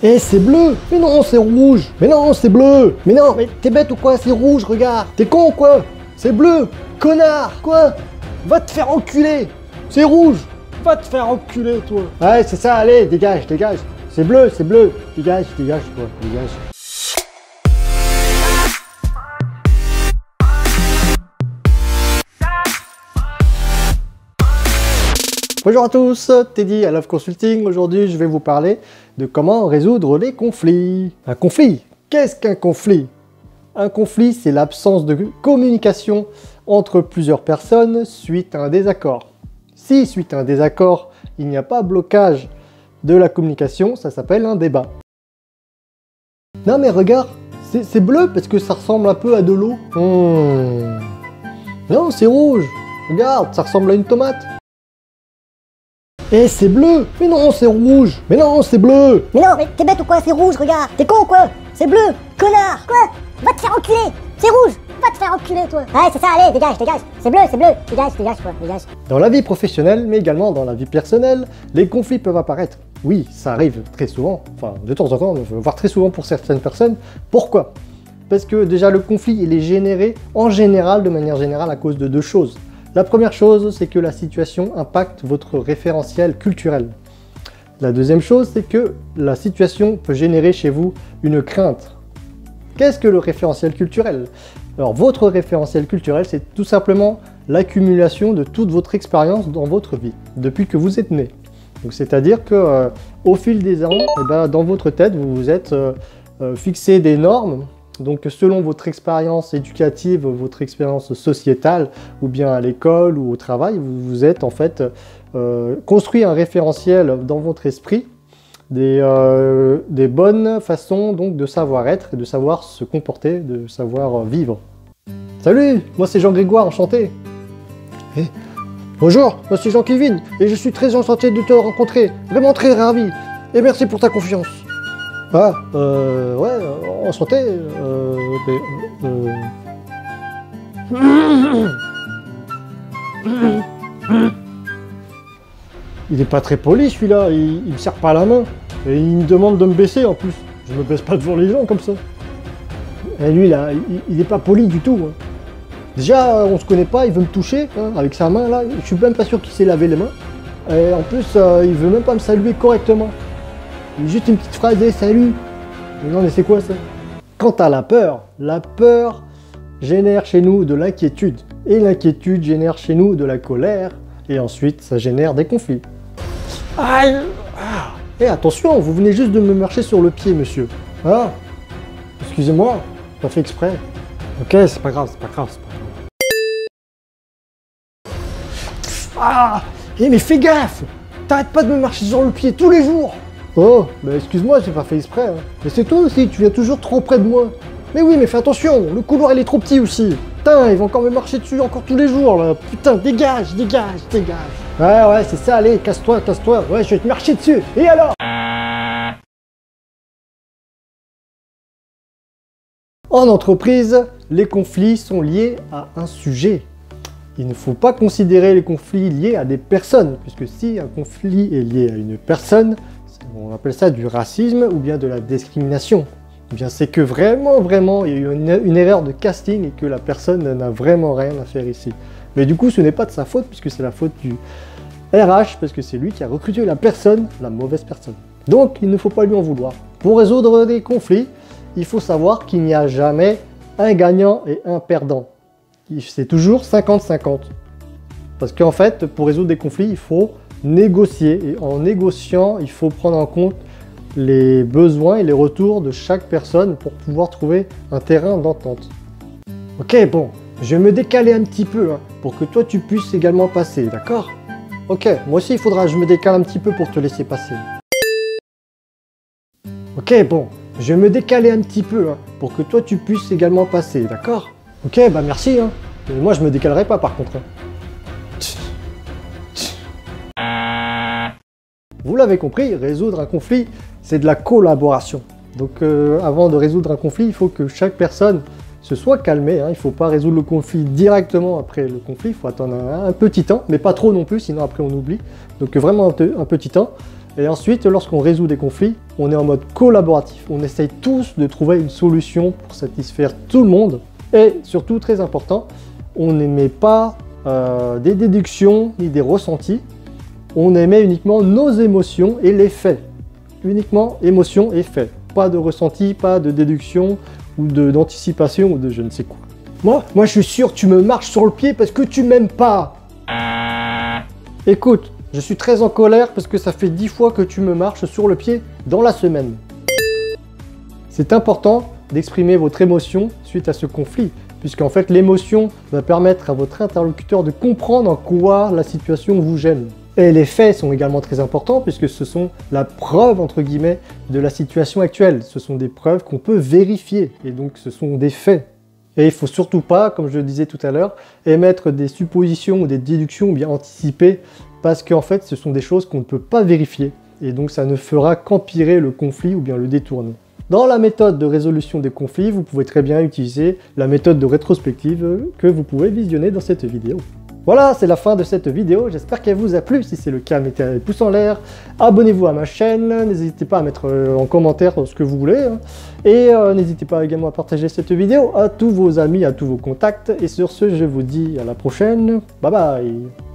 Eh, c'est bleu! Mais non, c'est rouge! Mais non, c'est bleu! Mais non, mais t'es bête ou quoi? C'est rouge, regarde! T'es con ou quoi? C'est bleu! Connard! Quoi? Va te faire enculer! C'est rouge! Va te faire enculer, toi! Ouais, c'est ça, allez, dégage, dégage! C'est bleu, dégage, dégage, toi, dégage. Bonjour à tous, Teddy à Love Consulting. Aujourd'hui, je vais vous parler de comment résoudre les conflits. Un conflit, qu'est-ce qu'un conflit? Un conflit, c'est l'absence de communication entre plusieurs personnes suite à un désaccord. Si, suite à un désaccord, il n'y a pas blocage de la communication, ça s'appelle un débat. Non mais regarde, c'est bleu parce que ça ressemble un peu à de l'eau. Non, c'est rouge. Regarde, ça ressemble à une tomate. Eh, c'est bleu! Mais non, c'est rouge! Mais non, c'est bleu! Mais non, mais t'es bête ou quoi? C'est rouge, regarde! T'es con ou quoi? C'est bleu! Connard! Quoi? Va te faire enculer! C'est rouge! Va te faire enculer, toi! Ouais, c'est ça, allez, dégage, dégage! C'est bleu! Dégage, dégage, quoi, dégage! Dans la vie professionnelle, mais également dans la vie personnelle, les conflits peuvent apparaître. Oui, ça arrive très souvent, enfin, de temps en temps, voire très souvent pour certaines personnes. Pourquoi? Parce que déjà, le conflit, il est généré, en général, de manière générale, à cause de deux choses. La première chose, c'est que la situation impacte votre référentiel culturel. La deuxième chose, c'est que la situation peut générer chez vous une crainte. Qu'est-ce que le référentiel culturel? Alors, votre référentiel culturel, c'est tout simplement l'accumulation de toute votre expérience dans votre vie, depuis que vous êtes né. Donc, c'est-à-dire que au fil des ans, dans votre tête, vous vous êtes fixé des normes. Donc selon votre expérience éducative, votre expérience sociétale, ou bien à l'école ou au travail, vous vous êtes en fait construit un référentiel dans votre esprit des bonnes façons donc de savoir être et de savoir se comporter, de savoir vivre. Salut, moi c'est Jean-Grégoire, enchanté. Hey. Bonjour, moi c'est Jean-Kevin et je suis très enchanté de te rencontrer, vraiment très ravi et merci pour ta confiance. Ah, ouais, enchanté, Il est pas très poli celui-là, il me serre pas la main, et il me demande de me baisser en plus. Je me baisse pas devant les gens comme ça. Et lui là, il est pas poli du tout. Hein. Déjà, on se connaît pas, il veut me toucher, hein, avec sa main là, je suis même pas sûr qu'il s'est lavé les mains. Et en plus, il veut même pas me saluer correctement. Juste une petite phrase, salut. Mais non, mais c'est quoi ça? Quant à la peur génère chez nous de l'inquiétude. Et l'inquiétude génère chez nous de la colère. Et ensuite, ça génère des conflits. Aïe! Et attention, vous venez juste de me marcher sur le pied, monsieur. Ah! Excusez-moi, pas fait exprès. Ok, c'est pas grave, c'est pas grave, c'est pas grave. Ah! Eh mais fais gaffe! T'arrêtes pas de me marcher sur le pied tous les jours! Oh, bah excuse-moi, j'ai pas fait exprès. Hein. Mais c'est toi aussi, tu viens toujours trop près de moi. Mais oui, mais fais attention, le couloir il est trop petit aussi. Putain, ils vont encore me marcher dessus encore tous les jours là. Putain, dégage, dégage, dégage. Ouais, c'est ça, allez, casse-toi, casse-toi. Ouais, je vais te marcher dessus. Et alors? En entreprise, les conflits sont liés à un sujet. Il ne faut pas considérer les conflits liés à des personnes, puisque si un conflit est lié à une personne, on appelle ça du racisme ou bien de la discrimination. Eh bien, c'est que vraiment, il y a eu une erreur de casting et que la personne n'a vraiment rien à faire ici. Mais du coup, ce n'est pas de sa faute, puisque c'est la faute du RH, parce que c'est lui qui a recruté la personne, la mauvaise personne. Donc, il ne faut pas lui en vouloir. Pour résoudre des conflits, il faut savoir qu'il n'y a jamais un gagnant et un perdant. C'est toujours 50-50. Parce qu'en fait, pour résoudre des conflits, il faut négocier. Et en négociant, il faut prendre en compte les besoins et les retours de chaque personne pour pouvoir trouver un terrain d'entente. Ok, bon, je vais me décaler un petit peu hein, pour que toi tu puisses également passer, d'accord? Ok, moi aussi il faudra que je me décale un petit peu pour te laisser passer. Ok, bon, je vais me décaler un petit peu hein, pour que toi tu puisses également passer, d'accord? Ok, bah merci, hein. Mais moi je me décalerai pas par contre. Hein. Vous l'avez compris, résoudre un conflit, c'est de la collaboration. Donc avant de résoudre un conflit, il faut que chaque personne se soit calmée. Hein. Il ne faut pas résoudre le conflit directement après le conflit, il faut attendre un petit temps, mais pas trop non plus, sinon après on oublie. Donc vraiment un petit temps. Et ensuite, lorsqu'on résout des conflits, on est en mode collaboratif. On essaye tous de trouver une solution pour satisfaire tout le monde. Et surtout, très important, on n'émet pas des déductions ni des ressentis. On émet uniquement nos émotions et les faits. Uniquement émotions et faits. Pas de ressenti, pas de déduction ou d'anticipation ou de je ne sais quoi. Moi je suis sûr que tu me marches sur le pied parce que tu m'aimes pas. Écoute, je suis très en colère parce que ça fait 10 fois que tu me marches sur le pied dans la semaine. C'est important d'exprimer votre émotion suite à ce conflit, puisqu'en fait l'émotion va permettre à votre interlocuteur de comprendre en quoi la situation vous gêne. Et les faits sont également très importants puisque ce sont la preuve entre guillemets de la situation actuelle. Ce sont des preuves qu'on peut vérifier et donc ce sont des faits. Et il ne faut surtout pas, comme je le disais tout à l'heure, émettre des suppositions ou des déductions ou bien anticiper parce qu'en fait ce sont des choses qu'on ne peut pas vérifier et donc ça ne fera qu'empirer le conflit ou bien le détourner. Dans la méthode de résolution des conflits, vous pouvez très bien utiliser la méthode de rétrospective que vous pouvez visionner dans cette vidéo. Voilà, c'est la fin de cette vidéo, j'espère qu'elle vous a plu. Si c'est le cas, mettez un pouce en l'air, abonnez-vous à ma chaîne, n'hésitez pas à mettre en commentaire ce que vous voulez, et n'hésitez pas également à partager cette vidéo à tous vos amis, à tous vos contacts, et sur ce, je vous dis à la prochaine, bye bye.